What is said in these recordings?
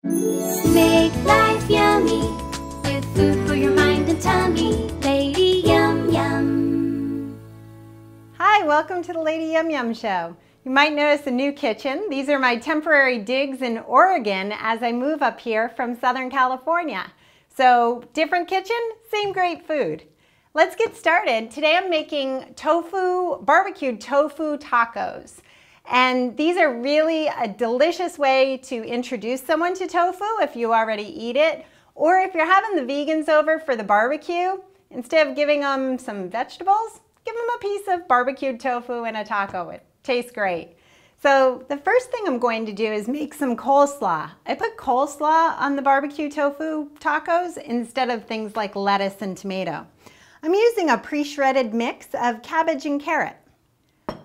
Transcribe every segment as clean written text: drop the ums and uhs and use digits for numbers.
Make life yummy with food for your mind and tummy. Lady Yum Yum. Hi, welcome to the Lady Yum Yum Show. You might notice a new kitchen. These are my temporary digs in Oregon as I move up here from Southern California. So different kitchen, same great food. Let's get started. Today I'm making barbecued tofu tacos. And these are really a delicious way to introduce someone to tofu if you already eat it. Or if you're having the vegans over for the barbecue, instead of giving them some vegetables, give them a piece of barbecued tofu in a taco. It tastes great. So the first thing I'm going to do is make some coleslaw. I put coleslaw on the barbecue tofu tacos instead of things like lettuce and tomato. I'm using a pre-shredded mix of cabbage and carrot.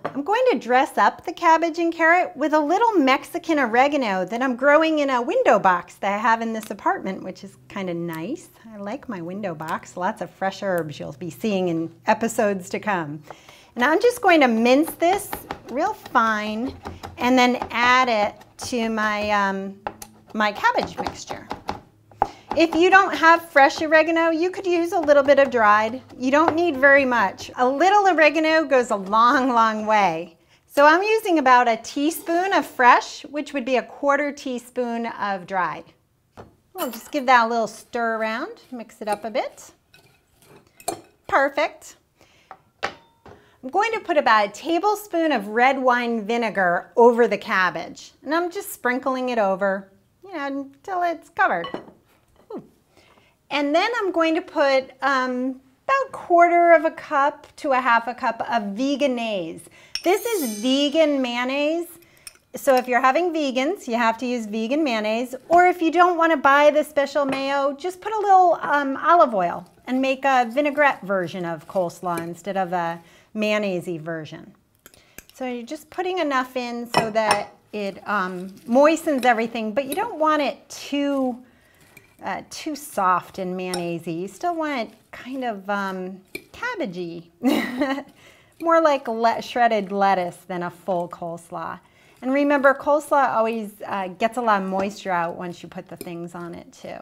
I'm going to dress up the cabbage and carrot with a little Mexican oregano that I'm growing in a window box that I have in this apartment, which is kind of nice. I like my window box. Lots of fresh herbs you'll be seeing in episodes to come. And I'm just going to mince this real fine and then add it to my, my cabbage mixture. If you don't have fresh oregano, you could use a little bit of dried. You don't need very much. A little oregano goes a long, long way. So I'm using about a teaspoon of fresh, which would be a quarter teaspoon of dried. We'll just give that a little stir around, mix it up a bit. Perfect. I'm going to put about a tablespoon of red wine vinegar over the cabbage. And I'm just sprinkling it over, until it's covered. And then I'm going to put about a quarter of a cup to a half a cup of Veganaise. This is vegan mayonnaise. So if you're having vegans, you have to use vegan mayonnaise. Or if you don't want to buy the special mayo, just put a little olive oil and make a vinaigrette version of coleslaw instead of a mayonnaise-y version. So you're just putting enough in so that it moistens everything, but you don't want it too soft and mayonnaise-y. You still want it kind of cabbagey. More like shredded lettuce than a full coleslaw. And remember, coleslaw always gets a lot of moisture out once you put the things on it too.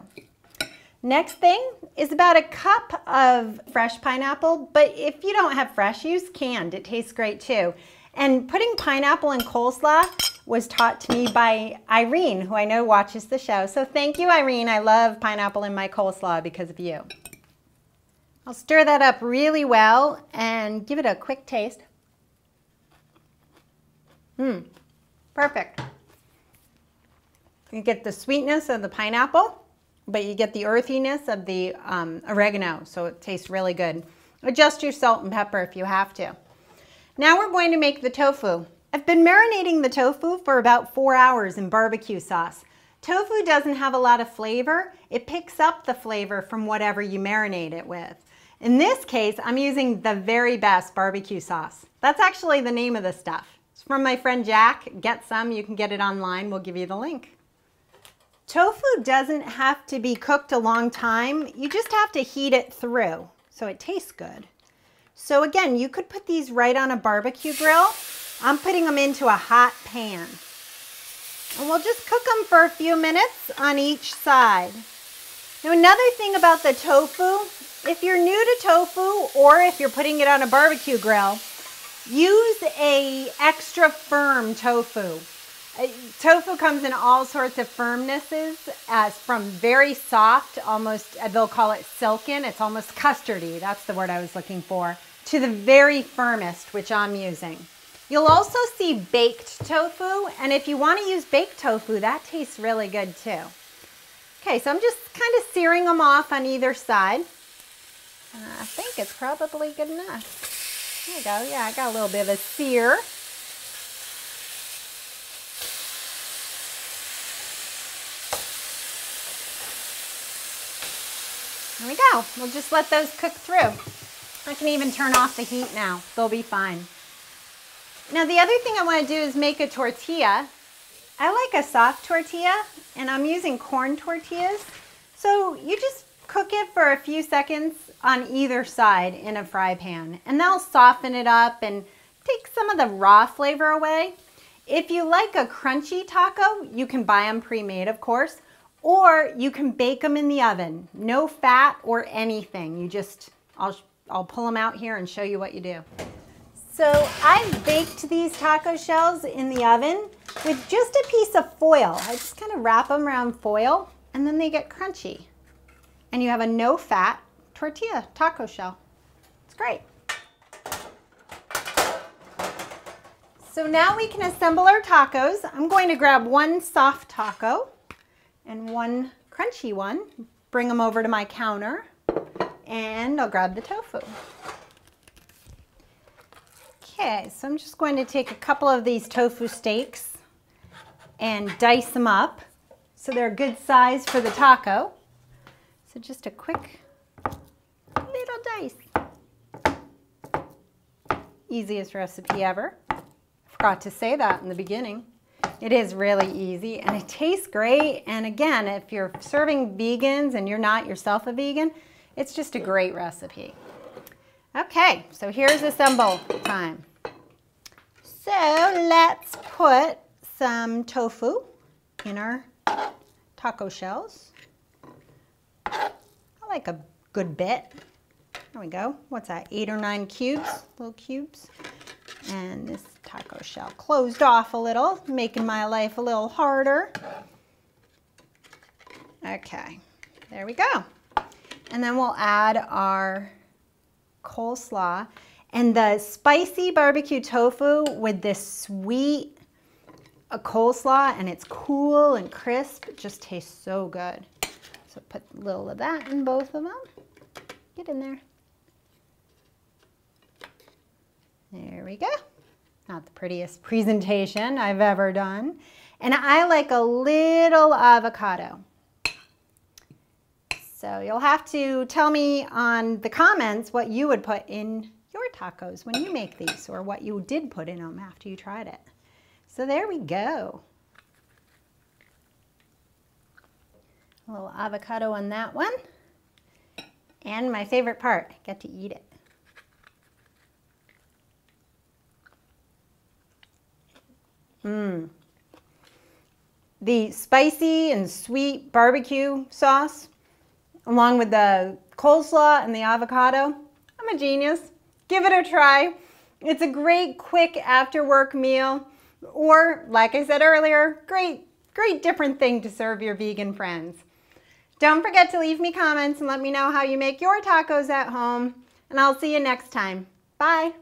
Next thing is about a cup of fresh pineapple, but if you don't have fresh, use canned. It tastes great too. And putting pineapple in coleslaw was taught to me by Irene, who I know watches the show. So thank you, Irene. I love pineapple in my coleslaw because of you. I'll stir that up really well and give it a quick taste. Perfect. You get the sweetness of the pineapple, but you get the earthiness of the oregano, so it tastes really good. Adjust your salt and pepper if you have to. Now we're going to make the tofu. I've been marinating the tofu for about 4 hours in barbecue sauce. Tofu doesn't have a lot of flavor. It picks up the flavor from whatever you marinate it with. In this case, I'm using the very best barbecue sauce. That's actually the name of the stuff. It's from my friend Jack. Get some. You can get it online. We'll give you the link. Tofu doesn't have to be cooked a long time. You just have to heat it through so it tastes good. So again, you could put these right on a barbecue grill. I'm putting them into a hot pan. And we'll just cook them for a few minutes on each side. Now another thing about the tofu, if you're new to tofu or if you're putting it on a barbecue grill, use a extra firm tofu. Tofu comes in all sorts of firmnesses, from very soft, almost, they'll call it silken, it's almost custardy, that's the word I was looking for, to the very firmest, which I'm using. You'll also see baked tofu, and if you want to use baked tofu, that tastes really good too. Okay, so I'm just kind of searing them off on either side. I think it's probably good enough. There you go, yeah, I got a little bit of a sear. There we go. We'll just let those cook through. I can even turn off the heat now. They'll be fine. Now the other thing I want to do is make a tortilla. I like a soft tortilla, and I'm using corn tortillas. So you just cook it for a few seconds on either side in a fry pan, and that'll soften it up and take some of the raw flavor away. If you like a crunchy taco, you can buy them pre-made, of course, Or you can bake them in the oven. No fat or anything. You just, I'll pull them out here and show you what you do. So I've baked these taco shells in the oven with just a piece of foil. I just kind of wrap them around foil and then they get crunchy. And you have a no fat tortilla taco shell. It's great. So now we can assemble our tacos. I'm going to grab one soft taco and one crunchy one, bring them over to my counter, and I'll grab the tofu. Okay, so I'm just going to take a couple of these tofu steaks and dice them up so they're a good size for the taco. So just a quick little dice. Easiest recipe ever. Forgot to say that in the beginning. It is really easy and it tastes great. And again, if you're serving vegans and you're not yourself a vegan, it's just a great recipe. Okay, so here's assemble time. So let's put some tofu in our taco shells. I like a good bit. There we go. What's that? 8 or 9 cubes, little cubes. And this taco shell closed off a little, making my life a little harder. Okay, there we go. And then we'll add our coleslaw and the spicy barbecue tofu with this sweet coleslaw, and it's cool and crisp. It just tastes so good. So put a little of that in both of them. Get in there. There we go. Not the prettiest presentation I've ever done. And I like a little avocado. So you'll have to tell me on the comments what you would put in your tacos when you make these, or what you did put in them after you tried it. So there we go. A little avocado on that one. And my favorite part, I get to eat it. The spicy and sweet barbecue sauce, along with the coleslaw and the avocado, I'm a genius. Give it a try. It's a great quick after work meal, or like I said earlier, great different thing to serve your vegan friends. Don't forget to leave me comments and let me know how you make your tacos at home, and I'll see you next time. Bye.